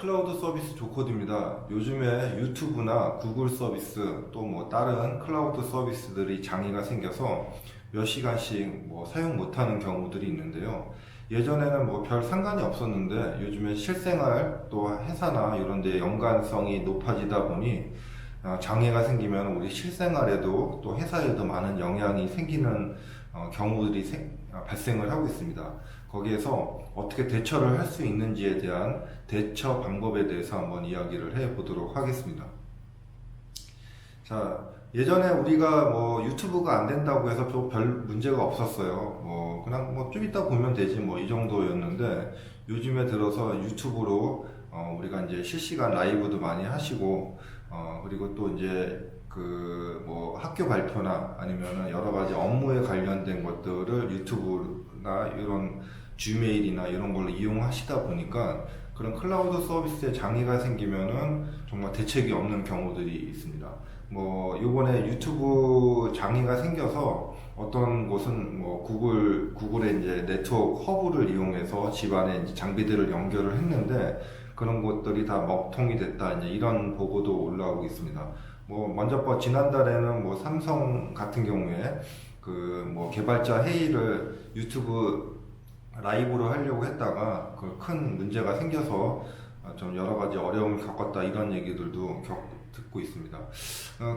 클라우드 서비스 조코드입니다. 요즘에 유튜브나 구글 서비스 또 뭐 다른 클라우드 서비스들이 장애가 생겨서 몇 시간씩 뭐 사용 못하는 경우들이 있는데요. 예전에는 뭐 별 상관이 없었는데 요즘에 실생활 또 회사나 이런 데 연관성이 높아지다 보니 장애가 생기면 우리 실생활에도 또 회사에도 많은 영향이 생기는 경우들이 발생을 하고 있습니다. 거기에서 어떻게 대처를 할 수 있는지에 대한 대처 방법에 대해서 한번 이야기를 해 보도록 하겠습니다. 자, 예전에 우리가 뭐 유튜브가 안 된다고 해서 별 문제가 없었어요. 뭐 그냥 뭐 좀 이따 보면 되지 뭐 이 정도였는데 요즘에 들어서 유튜브로 우리가 이제 실시간 라이브도 많이 하시고 그리고 또 이제 그 뭐 학교 발표나 아니면은 여러 가지 업무에 관련된 것들을 유튜브나 이런 지메일이나 이런 걸로 이용하시다 보니까 그런 클라우드 서비스에 장애가 생기면은 정말 대책이 없는 경우들이 있습니다. 뭐 요번에 유튜브 장애가 생겨서 어떤 곳은 뭐 구글의 이제 네트워크 허브를 이용해서 집안에 이제 장비들을 연결을 했는데 그런 것들이 다 먹통이 됐다 이제 이런 보고도 올라오고 있습니다. 뭐 먼저 지난달에는 뭐 삼성 같은 경우에 그 뭐 개발자 회의를 유튜브 라이브로 하려고 했다가 그 큰 문제가 생겨서 좀 여러 가지 어려움을 겪었다 이런 얘기들도 듣고 있습니다.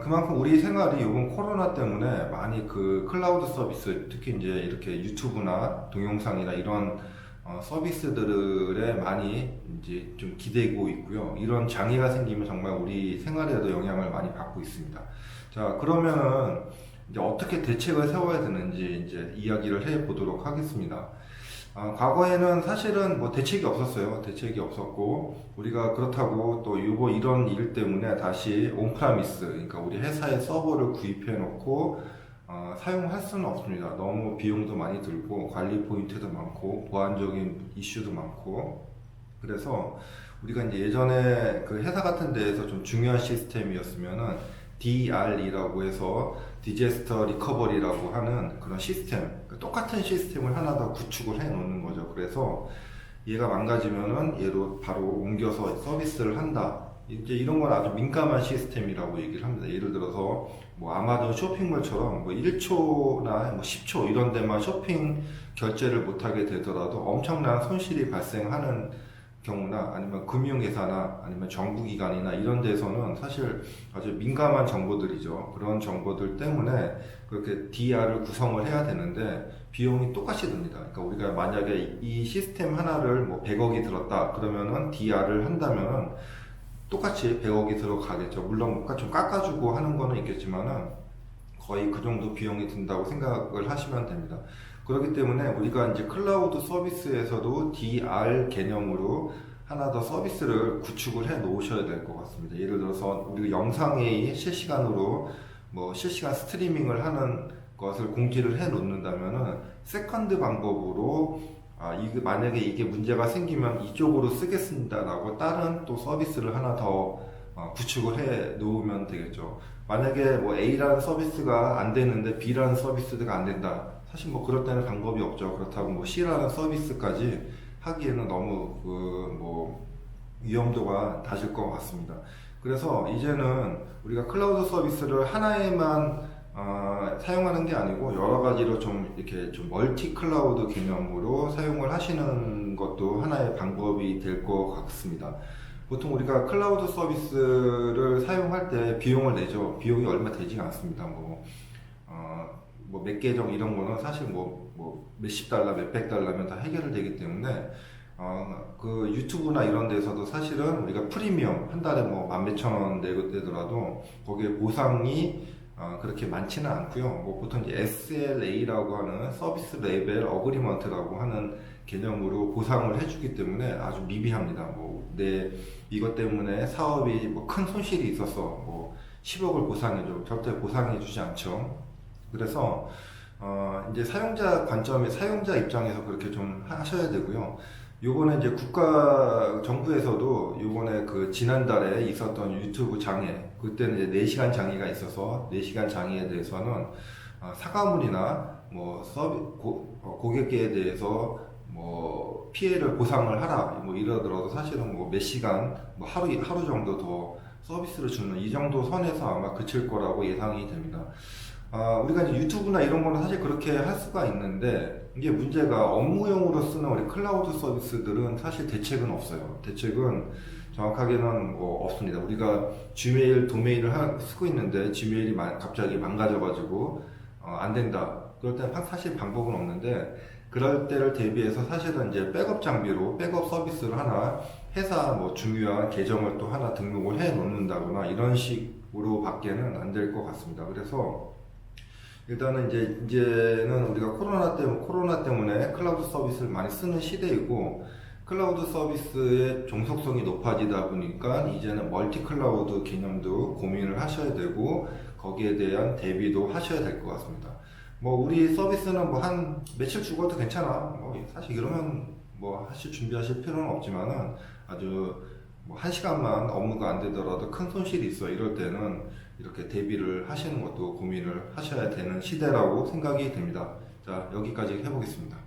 그만큼 우리 생활이 이번 코로나 때문에 많이 그 클라우드 서비스 특히 이제 이렇게 유튜브나 동영상이나 이런 서비스들에 많이 이제 좀 기대고 있고요. 이런 장애가 생기면 정말 우리 생활에도 영향을 많이 받고 있습니다. 자, 그러면은 이제 어떻게 대책을 세워야 되는지 이제 이야기를 해 보도록 하겠습니다. 과거에는 사실은 뭐 대책이 없었어요. 대책이 없었고, 우리가 그렇다고 또 이런 일 때문에 다시 온프라미스, 그러니까 우리 회사의 서버를 구입해 놓고, 사용할 수는 없습니다. 너무 비용도 많이 들고, 관리 포인트도 많고, 보안적인 이슈도 많고, 그래서 우리가 이제 예전에 그 회사 같은 데에서 좀 중요한 시스템이었으면은 DR이라고 해서 디제스터 리커버리라고 하는 그런 시스템, 똑같은 시스템을 하나 더 구축을 해 놓는 거죠. 그래서 얘가 망가지면은 얘로 바로 옮겨서 서비스를 한다. 이제 이런 건 아주 민감한 시스템이라고 얘기를 합니다. 예를 들어서 뭐 아마존 쇼핑몰처럼 뭐 1초나 뭐 10초 이런 데만 쇼핑 결제를 못하게 되더라도 엄청난 손실이 발생하는 경우나 아니면 금융회사나 아니면 정부기관이나 이런 데서는 사실 아주 민감한 정보들이죠. 그런 정보들 때문에 그렇게 DR을 구성을 해야 되는데 비용이 똑같이 듭니다. 그러니까 우리가 만약에 이 시스템 하나를 뭐 100억이 들었다 그러면은 DR을 한다면은 똑같이 100억이 들어가겠죠. 물론 뭔가 좀 깎아주고 하는 거는 있겠지만은 거의 그 정도 비용이 든다고 생각을 하시면 됩니다. 그렇기 때문에 우리가 이제 클라우드 서비스에서도 DR 개념으로 하나 더 서비스를 구축을 해 놓으셔야 될 것 같습니다. 예를 들어서 우리가 영상회의 실시간으로 뭐 실시간 스트리밍을 하는 것을 공지를 해 놓는다면은 세컨드 방법으로 만약에 이게 문제가 생기면 이쪽으로 쓰겠습니다라고 다른 또 서비스를 하나 더 구축을 해 놓으면 되겠죠. 만약에 뭐 A라는 서비스가 안 되는데 B라는 서비스가 안 된다. 사실 뭐 그럴 때는 방법이 없죠. 그렇다고 뭐 C라는 서비스까지 하기에는 너무 그 뭐 위험도가 낮을 것 같습니다. 그래서 이제는 우리가 클라우드 서비스를 하나에만 사용하는 게 아니고 여러 가지로 좀 이렇게 좀 멀티 클라우드 개념으로 사용을 하시는 것도 하나의 방법이 될 것 같습니다. 보통 우리가 클라우드 서비스를 사용할 때 비용을 내죠. 비용이 얼마 되지 않습니다. 뭐 몇 계정 이런 거는 사실 뭐 몇십 달러, 몇백 달러면 다 해결되기 때문에 그 유튜브나 이런 데서도 사실은 우리가 프리미엄 한 달에 뭐 만 몇천 원 내더라도 거기에 보상이 그렇게 많지는 않고요. 뭐 보통 이제 SLA라고 하는 서비스 레벨 어그리먼트라고 하는 개념으로 보상을 해주기 때문에 아주 미비합니다. 이것 때문에 사업이 뭐 큰 손실이 있어서 뭐 10억을 보상해줘. 절대 보상해주지 않죠. 그래서 이제 사용자 관점에 사용자 입장에서 그렇게 좀 하셔야 되고요. 요번에 이제 정부에서도 요번에 그 지난달에 있었던 유튜브 장애, 그때는 이제 4시간 장애가 있어서 4시간 장애에 대해서는 사과문이나 뭐 고객에 대해서 뭐 피해를 보상을 하라 뭐 이러더라도 사실은 뭐 몇 시간 뭐 하루 정도 더 서비스를 주는 이 정도 선에서 아마 그칠 거라고 예상이 됩니다. 우리가 이제 유튜브나 이런 거는 사실 그렇게 할 수가 있는데 이게 문제가 업무용으로 쓰는 우리 클라우드 서비스들은 사실 대책은 없어요. 대책은 정확하게는 뭐 없습니다. 우리가 지메일 도메인을 쓰고 있는데 지메일이 갑자기 망가져가지고 안 된다. 그럴 때는 사실 방법은 없는데 그럴 때를 대비해서 사실은 이제 백업 장비로 백업 서비스를 하나 회사 뭐 중요한 계정을 또 하나 등록을 해 놓는다거나 이런 식으로 밖에는 안 될 것 같습니다. 그래서 일단은 이제는 우리가 코로나 때문에 클라우드 서비스를 많이 쓰는 시대이고 클라우드 서비스의 종속성이 높아지다 보니까 이제는 멀티 클라우드 개념도 고민을 하셔야 되고 거기에 대한 대비도 하셔야 될 것 같습니다. 뭐 우리 서비스는 뭐 한 며칠 죽어도 괜찮아. 뭐 사실 이러면 뭐 준비하실 필요는 없지만은 아주 뭐 한 시간만 업무가 안 되더라도 큰 손실이 있어. 이럴 때는 이렇게 대비를 하시는 것도 고민을 하셔야 되는 시대라고 생각이 됩니다. 자, 여기까지 해보겠습니다.